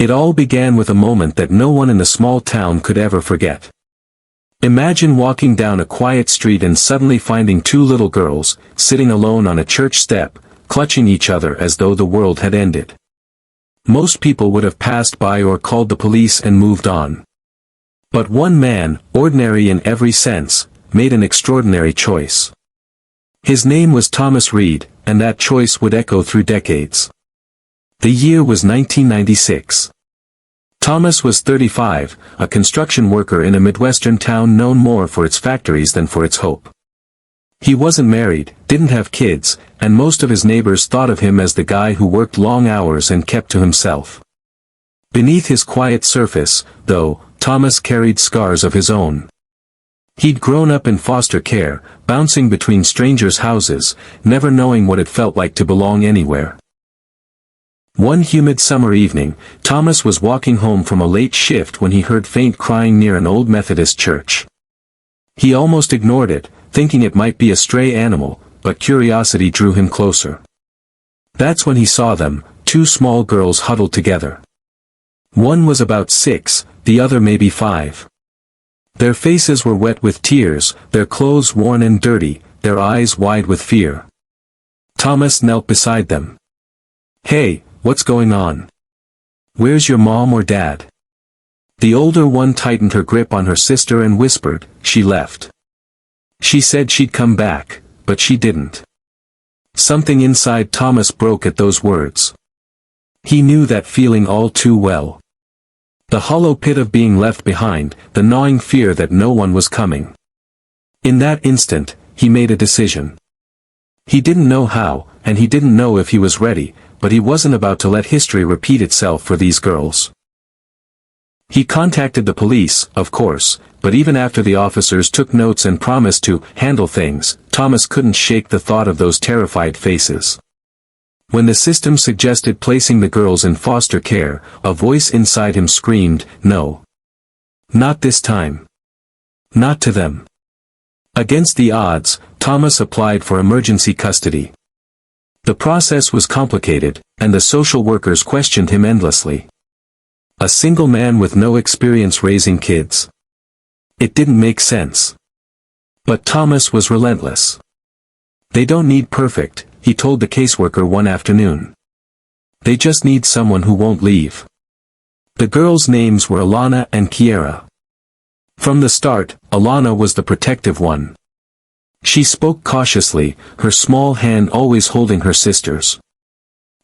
It all began with a moment that no one in the small town could ever forget. Imagine walking down a quiet street and suddenly finding two little girls, sitting alone on a church step, clutching each other as though the world had ended. Most people would have passed by or called the police and moved on. But one man, ordinary in every sense, made an extraordinary choice. His name was Thomas Reed, and that choice would echo through decades. The year was 1996. Thomas was 35, a construction worker in a Midwestern town known more for its factories than for its hope. He wasn't married, didn't have kids, and most of his neighbors thought of him as the guy who worked long hours and kept to himself. Beneath his quiet surface, though, Thomas carried scars of his own. He'd grown up in foster care, bouncing between strangers' houses, never knowing what it felt like to belong anywhere. One humid summer evening, Thomas was walking home from a late shift when he heard faint crying near an old Methodist church. He almost ignored it, thinking it might be a stray animal, but curiosity drew him closer. That's when he saw them, two small girls huddled together. One was about 6, the other maybe 5. Their faces were wet with tears, their clothes worn and dirty, their eyes wide with fear. Thomas knelt beside them. "Hey, what's going on? Where's your mom or dad?" The older one tightened her grip on her sister and whispered, "She left. She said she'd come back, but she didn't." Something inside Thomas broke at those words. He knew that feeling all too well. The hollow pit of being left behind, the gnawing fear that no one was coming. In that instant, he made a decision. He didn't know how, and he didn't know if he was ready, but he wasn't about to let history repeat itself for these girls. He contacted the police, of course, but even after the officers took notes and promised to handle things, Thomas couldn't shake the thought of those terrified faces. When the system suggested placing the girls in foster care, a voice inside him screamed, "No. Not this time. Not to them." Against the odds, Thomas applied for emergency custody. The process was complicated, and the social workers questioned him endlessly. A single man with no experience raising kids. It didn't make sense. But Thomas was relentless. "They don't need perfect," he told the caseworker one afternoon. "They just need someone who won't leave." The girls' names were Alana and Kiera. From the start, Alana was the protective one. She spoke cautiously, her small hand always holding her sister's.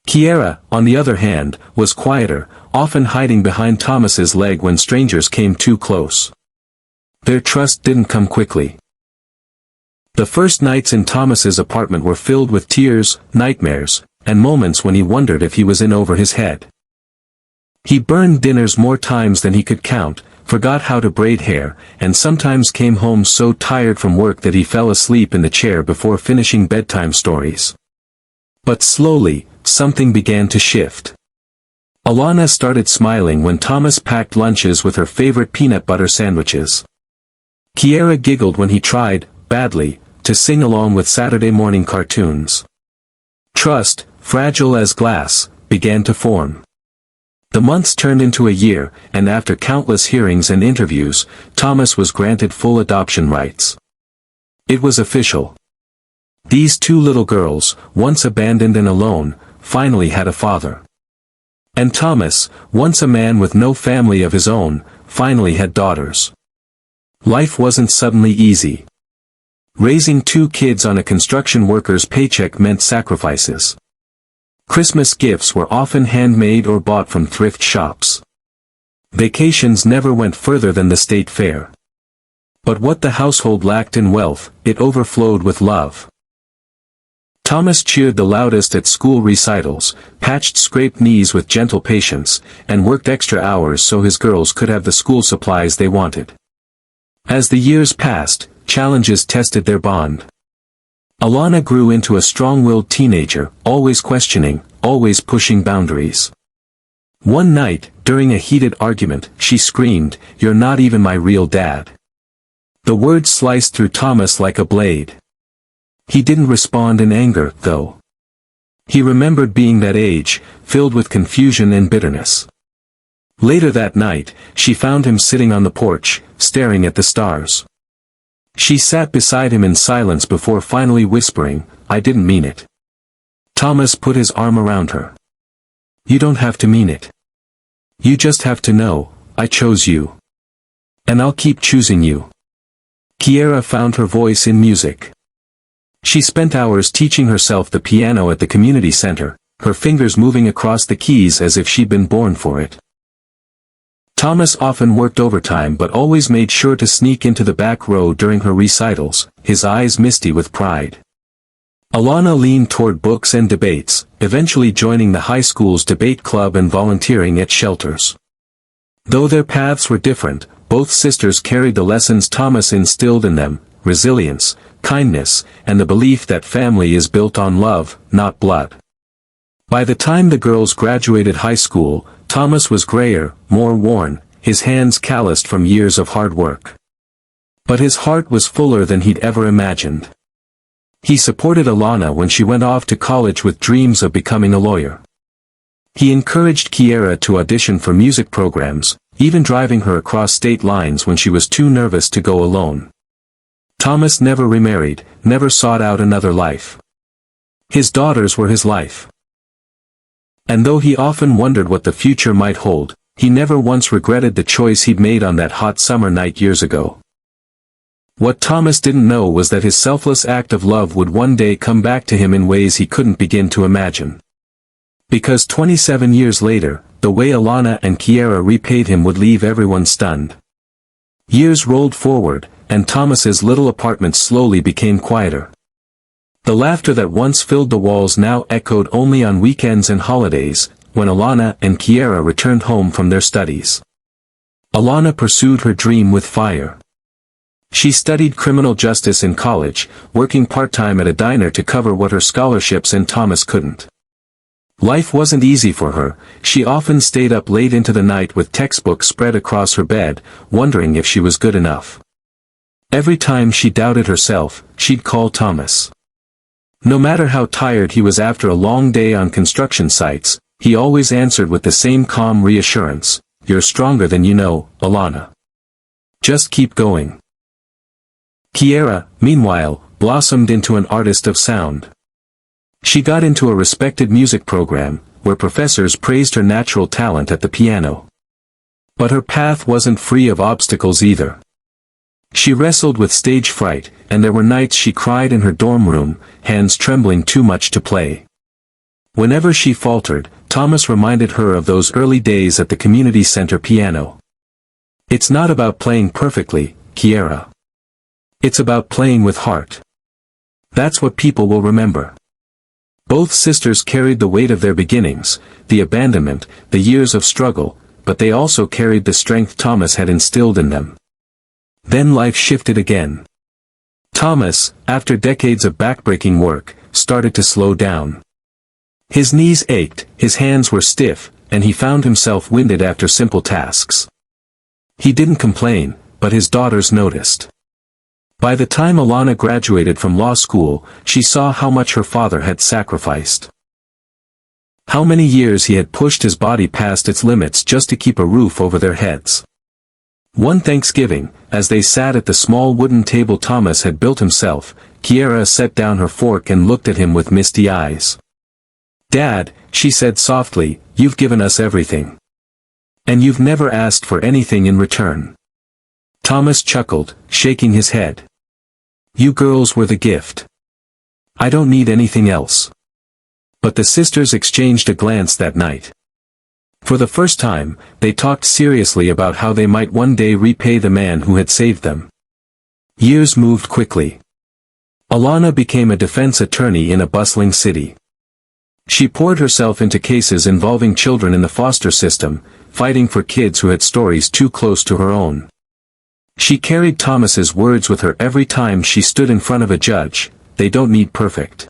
Kiera, on the other hand, was quieter, often hiding behind Thomas's leg when strangers came too close. Their trust didn't come quickly. The first nights in Thomas's apartment were filled with tears, nightmares, and moments when he wondered if he was in over his head. He burned dinners more times than he could count, forgot how to braid hair, and sometimes came home so tired from work that he fell asleep in the chair before finishing bedtime stories. But slowly, something began to shift. Alana started smiling when Thomas packed lunches with her favorite peanut butter sandwiches. Kiera giggled when he tried, badly, to sing along with Saturday morning cartoons. Trust, fragile as glass, began to form. The months turned into a year, and after countless hearings and interviews, Thomas was granted full adoption rights. It was official. These two little girls, once abandoned and alone, finally had a father. And Thomas, once a man with no family of his own, finally had daughters. Life wasn't suddenly easy. Raising two kids on a construction worker's paycheck meant sacrifices. Christmas gifts were often handmade or bought from thrift shops. Vacations never went further than the state fair. But what the household lacked in wealth, it overflowed with love. Thomas cheered the loudest at school recitals, patched scraped knees with gentle patience, and worked extra hours so his girls could have the school supplies they wanted. As the years passed, challenges tested their bond. Alana grew into a strong-willed teenager, always questioning, always pushing boundaries. One night, during a heated argument, she screamed, "You're not even my real dad." The words sliced through Thomas like a blade. He didn't respond in anger, though. He remembered being that age, filled with confusion and bitterness. Later that night, she found him sitting on the porch, staring at the stars. She sat beside him in silence before finally whispering, "I didn't mean it." Thomas put his arm around her. "You don't have to mean it. You just have to know, I chose you. And I'll keep choosing you." Kiera found her voice in music. She spent hours teaching herself the piano at the community center, her fingers moving across the keys as if she'd been born for it. Thomas often worked overtime but always made sure to sneak into the back row during her recitals, his eyes misty with pride. Alana leaned toward books and debates, eventually joining the high school's debate club and volunteering at shelters. Though their paths were different, both sisters carried the lessons Thomas instilled in them: resilience, kindness, and the belief that family is built on love, not blood. By the time the girls graduated high school, Thomas was grayer, more worn, his hands calloused from years of hard work. But his heart was fuller than he'd ever imagined. He supported Alana when she went off to college with dreams of becoming a lawyer. He encouraged Kiera to audition for music programs, even driving her across state lines when she was too nervous to go alone. Thomas never remarried, never sought out another life. His daughters were his life. And though he often wondered what the future might hold, he never once regretted the choice he'd made on that hot summer night years ago. What Thomas didn't know was that his selfless act of love would one day come back to him in ways he couldn't begin to imagine. Because 27 years later, the way Alana and Kiera repaid him would leave everyone stunned. Years rolled forward, and Thomas's little apartment slowly became quieter. The laughter that once filled the walls now echoed only on weekends and holidays, when Alana and Kiera returned home from their studies. Alana pursued her dream with fire. She studied criminal justice in college, working part-time at a diner to cover what her scholarships and Thomas couldn't. Life wasn't easy for her. She often stayed up late into the night with textbooks spread across her bed, wondering if she was good enough. Every time she doubted herself, she'd call Thomas. No matter how tired he was after a long day on construction sites, he always answered with the same calm reassurance, "You're stronger than you know, Alana. Just keep going." Kiera, meanwhile, blossomed into an artist of sound. She got into a respected music program, where professors praised her natural talent at the piano. But her path wasn't free of obstacles either. She wrestled with stage fright, and there were nights she cried in her dorm room, hands trembling too much to play. Whenever she faltered, Thomas reminded her of those early days at the community center piano. "It's not about playing perfectly, Kiera. It's about playing with heart. That's what people will remember." Both sisters carried the weight of their beginnings, the abandonment, the years of struggle, but they also carried the strength Thomas had instilled in them. Then life shifted again. Thomas, after decades of backbreaking work, started to slow down. His knees ached, his hands were stiff, and he found himself winded after simple tasks. He didn't complain, but his daughters noticed. By the time Alana graduated from law school, she saw how much her father had sacrificed. How many years he had pushed his body past its limits just to keep a roof over their heads. One Thanksgiving, as they sat at the small wooden table Thomas had built himself, Kiera set down her fork and looked at him with misty eyes. "Dad," she said softly, "you've given us everything. And you've never asked for anything in return." Thomas chuckled, shaking his head. "You girls were the gift. I don't need anything else." But the sisters exchanged a glance that night. For the first time, they talked seriously about how they might one day repay the man who had saved them. Years moved quickly. Alana became a defense attorney in a bustling city. She poured herself into cases involving children in the foster system, fighting for kids who had stories too close to her own. She carried Thomas's words with her every time she stood in front of a judge: "They don't need perfect.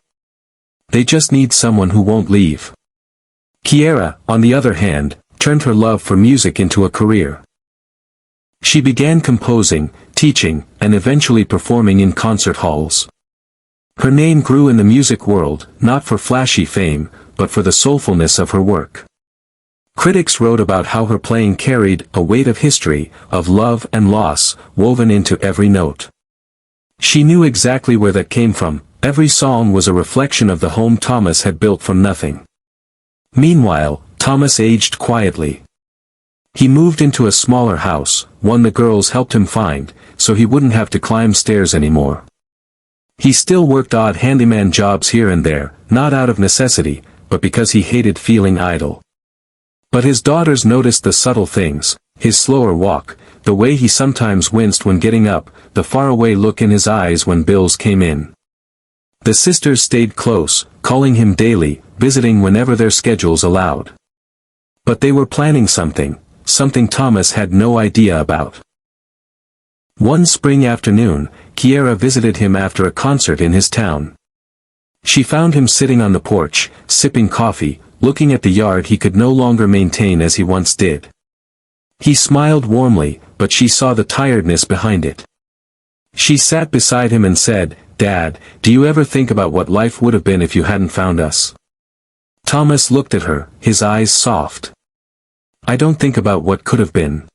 They just need someone who won't leave." Kiera, on the other hand, turned her love for music into a career. She began composing, teaching, and eventually performing in concert halls. Her name grew in the music world, not for flashy fame, but for the soulfulness of her work. Critics wrote about how her playing carried a weight of history, of love and loss, woven into every note. She knew exactly where that came from. Every song was a reflection of the home Thomas had built from nothing. Meanwhile, Thomas aged quietly. He moved into a smaller house, one the girls helped him find, so he wouldn't have to climb stairs anymore. He still worked odd handyman jobs here and there, not out of necessity, but because he hated feeling idle. But his daughters noticed the subtle things, his slower walk, the way he sometimes winced when getting up, the faraway look in his eyes when bills came in. The sisters stayed close, calling him daily, visiting whenever their schedules allowed. But they were planning something Thomas had no idea about. One spring afternoon, Kiera visited him after a concert in his town. She found him sitting on the porch, sipping coffee, looking at the yard he could no longer maintain as he once did. He smiled warmly, but she saw the tiredness behind it. She sat beside him and said, "Dad, do you ever think about what life would have been if you hadn't found us?" Thomas looked at her, his eyes soft. "I don't think about what could have been.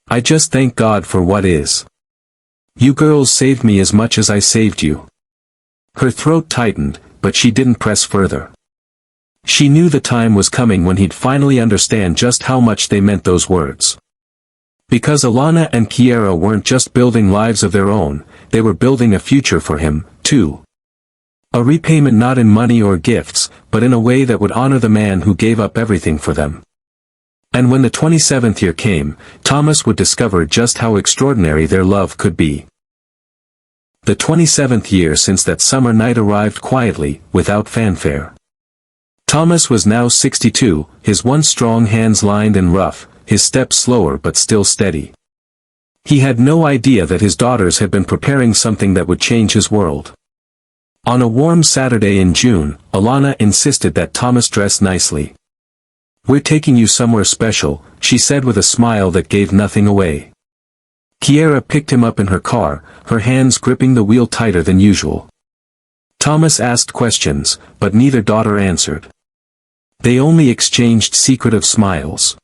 I just thank God for what is. You girls saved me as much as I saved you." Her throat tightened, but she didn't press further. She knew the time was coming when he'd finally understand just how much they meant, those words. Because Alana and Kiera weren't just building lives of their own, they were building a future for him, too. A repayment not in money or gifts, but in a way that would honor the man who gave up everything for them. And when the 27th year came, Thomas would discover just how extraordinary their love could be. The 27th year since that summer night arrived quietly, without fanfare. Thomas was now 62, his once strong hands lined and rough, his steps slower but still steady. He had no idea that his daughters had been preparing something that would change his world. On a warm Saturday in June, Alana insisted that Thomas dress nicely. "We're taking you somewhere special," she said with a smile that gave nothing away. Kiera picked him up in her car, her hands gripping the wheel tighter than usual. Thomas asked questions, but neither daughter answered. They only exchanged secretive smiles.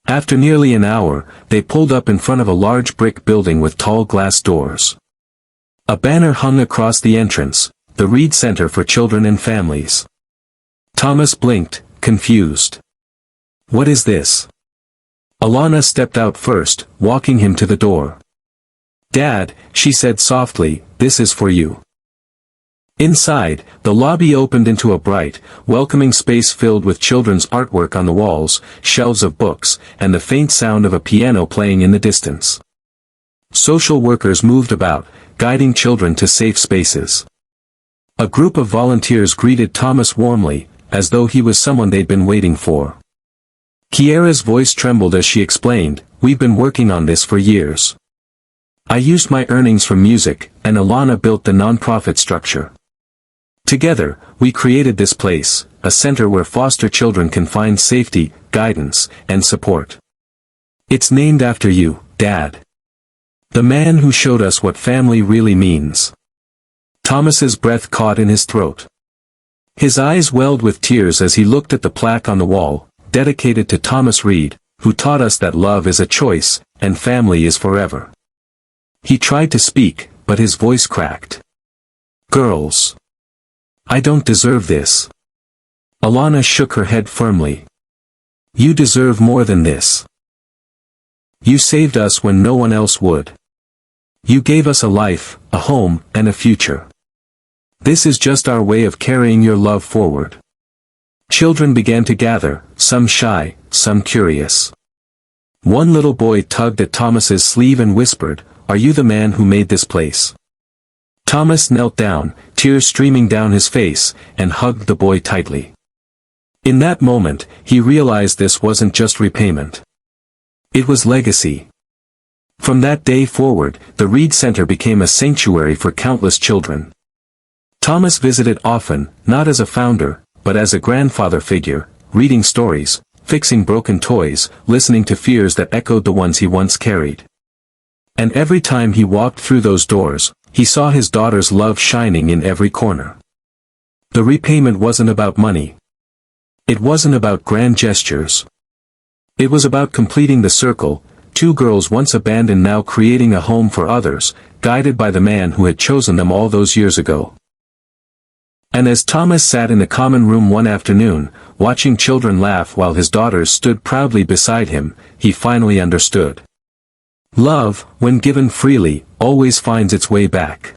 After nearly an hour, they pulled up in front of a large brick building with tall glass doors. A banner hung across the entrance, "The Reed Center for Children and Families." Thomas blinked, confused. "What is this?" Alana stepped out first, walking him to the door. "Dad," she said softly, "this is for you." Inside, the lobby opened into a bright, welcoming space filled with children's artwork on the walls, shelves of books, and the faint sound of a piano playing in the distance. Social workers moved about, guiding children to safe spaces. A group of volunteers greeted Thomas warmly, as though he was someone they'd been waiting for. Kiera's voice trembled as she explained, "We've been working on this for years. I used my earnings from music, and Alana built the nonprofit structure. Together, we created this place, a center where foster children can find safety, guidance, and support. It's named after you, Dad. The man who showed us what family really means." Thomas's breath caught in his throat. His eyes welled with tears as he looked at the plaque on the wall, dedicated to Thomas Reed, who taught us that love is a choice, and family is forever. He tried to speak, but his voice cracked. "Girls. I don't deserve this." Alana shook her head firmly. "You deserve more than this. You saved us when no one else would. You gave us a life, a home, and a future. This is just our way of carrying your love forward." Children began to gather, some shy, some curious. One little boy tugged at Thomas's sleeve and whispered, "Are you the man who made this place?" Thomas knelt down, tears streaming down his face, and hugged the boy tightly. In that moment, he realized this wasn't just repayment. It was legacy. From that day forward, the Reed Center became a sanctuary for countless children. Thomas visited often, not as a founder, but as a grandfather figure, reading stories, fixing broken toys, listening to fears that echoed the ones he once carried. And every time he walked through those doors, he saw his daughter's love shining in every corner. The repayment wasn't about money. It wasn't about grand gestures. It was about completing the circle, two girls once abandoned now creating a home for others, guided by the man who had chosen them all those years ago. And as Thomas sat in the common room one afternoon, watching children laugh while his daughters stood proudly beside him, he finally understood. Love, when given freely, always finds its way back.